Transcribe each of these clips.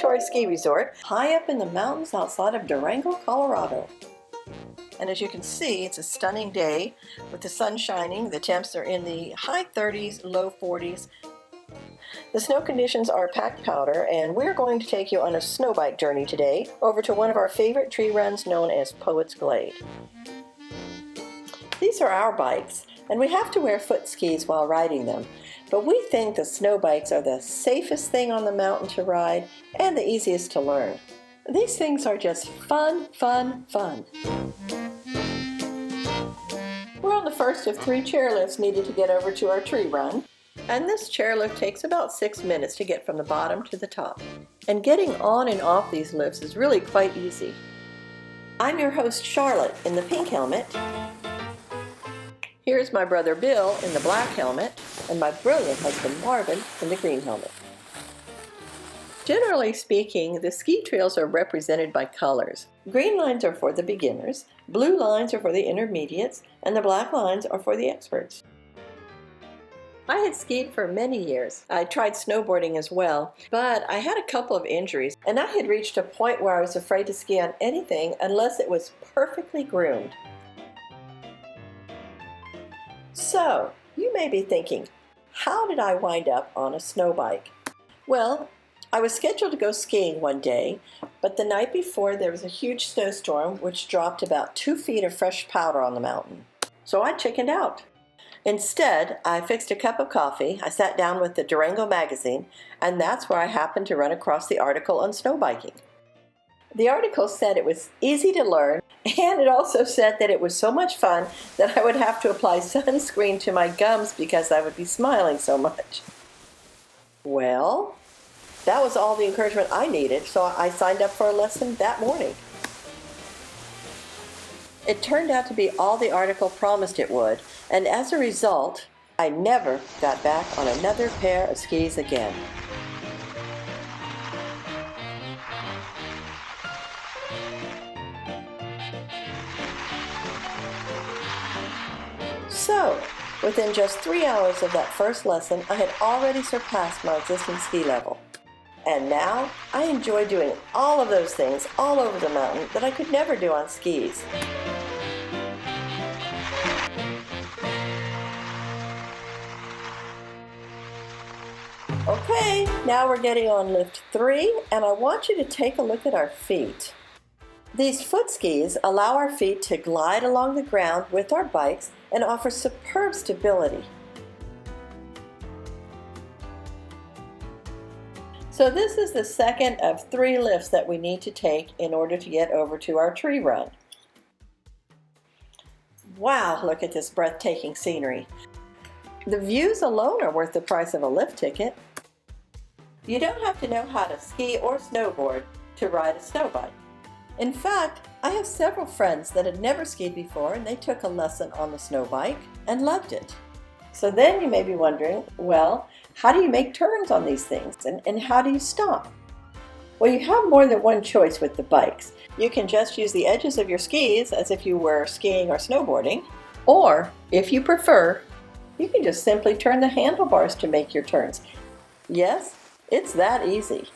Purgatory Ski Resort, high up in the mountains outside of Durango, Colorado. And as you can see, it's a stunning day with the sun shining. The temps are in the high 30s, low 40s. The snow conditions are packed powder, and we're going to take you on a snow bike journey today over to one of our favorite tree runs known as Poets Glade. These are our bikes, and we have to wear foot skis while riding them, but we think the snow bikes are the safest thing on the mountain to ride and the easiest to learn. These things are just fun, fun, fun. We're on the first of 3 chairlifts needed to get over to our tree run, and this chairlift takes about 6 minutes to get from the bottom to the top. And getting on and off these lifts is really quite easy. I'm your host Charlotte in the pink helmet. Here's my brother Bill in the black helmet, and my brilliant husband Marvin in the green helmet. Generally speaking, the ski trails are represented by colors. Green lines are for the beginners, blue lines are for the intermediates, and the black lines are for the experts. I had skied for many years. I tried snowboarding as well, but I had a couple of injuries, and I had reached a point where I was afraid to ski on anything unless it was perfectly groomed. So, you may be thinking, how did I wind up on a snow bike? Well, I was scheduled to go skiing one day, but the night before there was a huge snowstorm which dropped about 2 feet of fresh powder on the mountain. So I chickened out. Instead, I fixed a cup of coffee, I sat down with the Durango magazine, and that's where I happened to run across the article on snow biking. The article said it was easy to learn, and it also said that it was so much fun that I would have to apply sunscreen to my gums because I would be smiling so much. Well, that was all the encouragement I needed, so I signed up for a lesson that morning. It turned out to be all the article promised it would, and as a result, I never got back on another pair of skis again. So, within just 3 hours of that first lesson, I had already surpassed my existing ski level. And now, I enjoy doing all of those things all over the mountain that I could never do on skis. Okay, now we're getting on lift 3, and I want you to take a look at our feet. These foot skis allow our feet to glide along the ground with our bikes and offer superb stability. So this is the second of 3 lifts that we need to take in order to get over to our tree run. Wow, look at this breathtaking scenery. The views alone are worth the price of a lift ticket. You don't have to know how to ski or snowboard to ride a snow bike. In fact, I have several friends that had never skied before, and they took a lesson on the snow bike and loved it. So then you may be wondering, well, how do you make turns on these things, and how do you stop? Well, you have more than one choice with the bikes. You can just use the edges of your skis as if you were skiing or snowboarding, or if you prefer, you can just simply turn the handlebars to make your turns. Yes, it's that easy.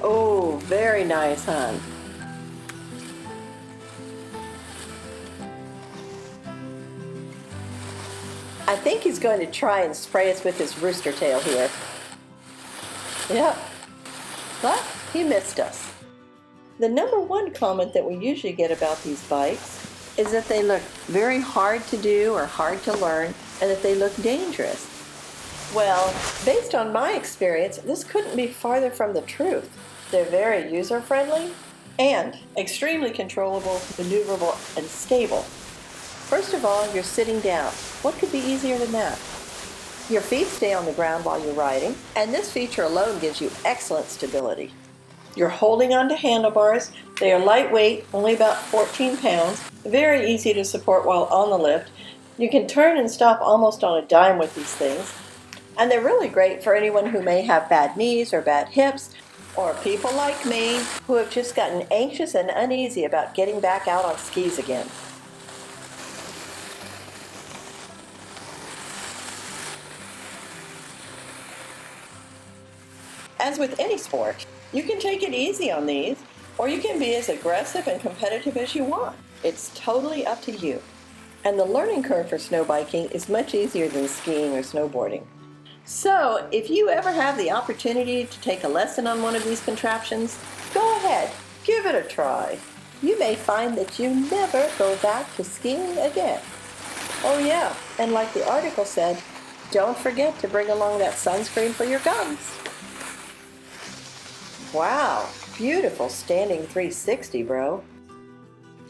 Oh, very nice, hon. I think he's going to try and spray us with his rooster tail here. Yep, but he missed us. The number one comment that we usually get about these bikes is that they look very hard to do or hard to learn, and that they look dangerous. Well, based on my experience, this couldn't be farther from the truth. They're very user-friendly and extremely controllable, maneuverable, and stable. First of all, you're sitting down. What could be easier than that? Your feet stay on the ground while you're riding, and this feature alone gives you excellent stability. You're holding onto handlebars. They are lightweight, only about 14 pounds, very easy to support while on the lift. You can turn and stop almost on a dime with these things, and they're really great for anyone who may have bad knees or bad hips, or people like me who have just gotten anxious and uneasy about getting back out on skis again. As with any sport, you can take it easy on these, or you can be as aggressive and competitive as you want. It's totally up to you. And the learning curve for snow biking is much easier than skiing or snowboarding. So, if you ever have the opportunity to take a lesson on one of these contraptions, go ahead, give it a try. You may find that you never go back to skiing again. Oh yeah, and like the article said, don't forget to bring along that sunscreen for your gums. Wow, beautiful standing 360, bro.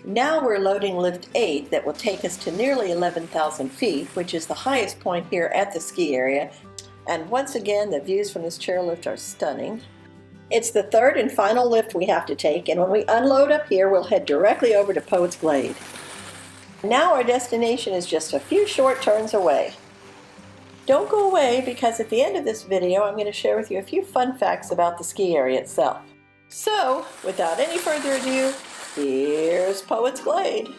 Now we're loading lift 8 that will take us to nearly 11,000 feet, which is the highest point here at the ski area. And once again, the views from this chairlift are stunning. It's the third and final lift we have to take, and when we unload up here, we'll head directly over to Poets Glade. Now our destination is just a few short turns away. Don't go away, because at the end of this video, I'm going to share with you a few fun facts about the ski area itself. So, without any further ado, here's Poets Glade.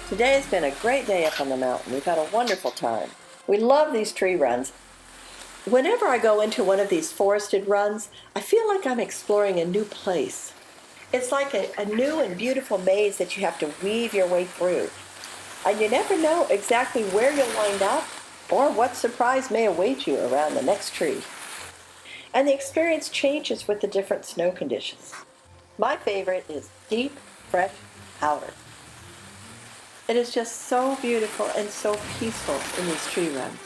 Today has been a great day up on the mountain. We've had a wonderful time. We love these tree runs. Whenever I go into one of these forested runs, I feel like I'm exploring a new place. It's like a new and beautiful maze that you have to weave your way through. And you never know exactly where you'll wind up or what surprise may await you around the next tree. And the experience changes with the different snow conditions. My favorite is deep, fresh powder. It is just so beautiful and so peaceful in these tree runs.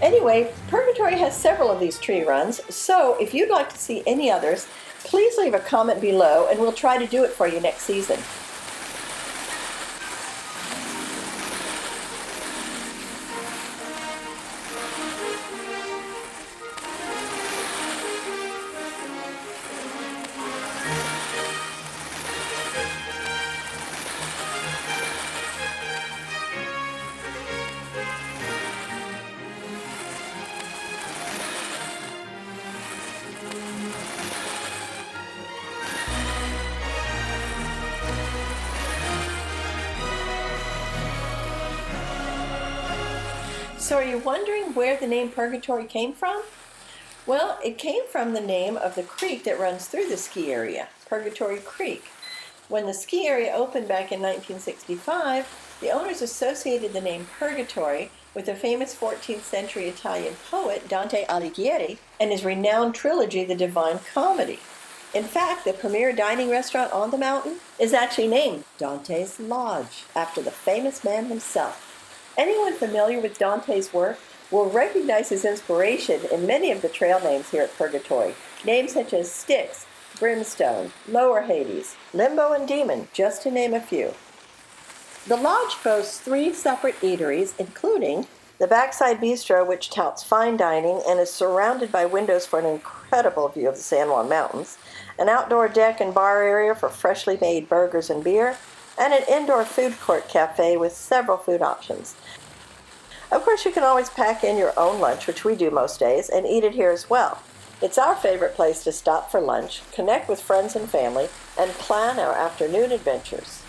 Anyway, Purgatory has several of these tree runs, so if you'd like to see any others, please leave a comment below and we'll try to do it for you next season. So are you wondering where the name Purgatory came from? Well, it came from the name of the creek that runs through the ski area, Purgatory Creek. When the ski area opened back in 1965, the owners associated the name Purgatory with the famous 14th century Italian poet Dante Alighieri and his renowned trilogy, The Divine Comedy. In fact, the premier dining restaurant on the mountain is actually named Dante's Lodge, after the famous man himself. Anyone familiar with Dante's work will recognize his inspiration in many of the trail names here at Purgatory. Names such as Styx, Brimstone, Lower Hades, Limbo, and Demon, just to name a few. The lodge boasts 3 separate eateries, including the Backside Bistro, which touts fine dining and is surrounded by windows for an incredible view of the San Juan Mountains, an outdoor deck and bar area for freshly made burgers and beer, and an indoor food court cafe with several food options. Of course, you can always pack in your own lunch, which we do most days, and eat it here as well. It's our favorite place to stop for lunch, connect with friends and family, and plan our afternoon adventures.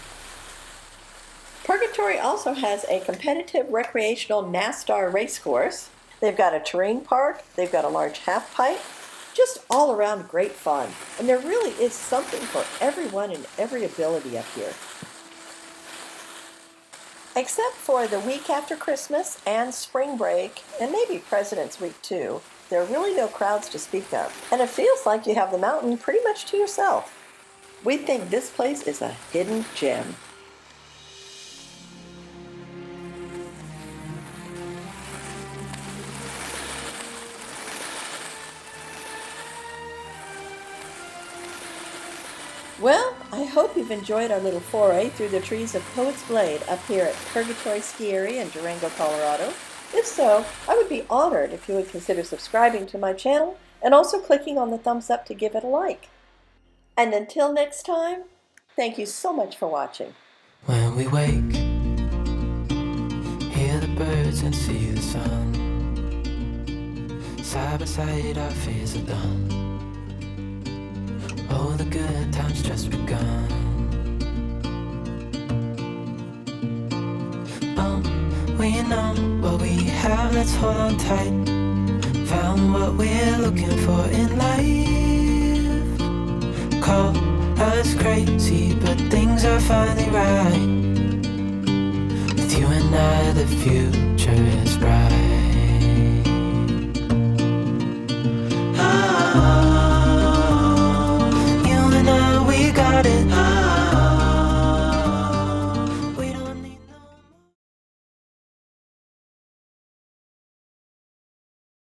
Purgatory also has a competitive recreational NASCAR race course. They've got a terrain park, they've got a large half pipe, just all around great fun. And there really is something for everyone and every ability up here. Except for the week after Christmas and spring break, and maybe President's Week too, there are really no crowds to speak of, and it feels like you have the mountain pretty much to yourself. We think this place is a hidden gem. Well, I hope you've enjoyed our little foray through the trees of Poets Glade up here at Purgatory Ski Area in Durango, Colorado. If so, I would be honored if you would consider subscribing to my channel and also clicking on the thumbs up to give it a like. And until next time, thank you so much for watching. When we wake, hear the birds and see the sun. Side by side our fears are done. Oh, the good times just begun. We know what we have, let's hold on tight. Found what we're looking for in life. Call us crazy, but things are finally right. With you and I, the future is bright.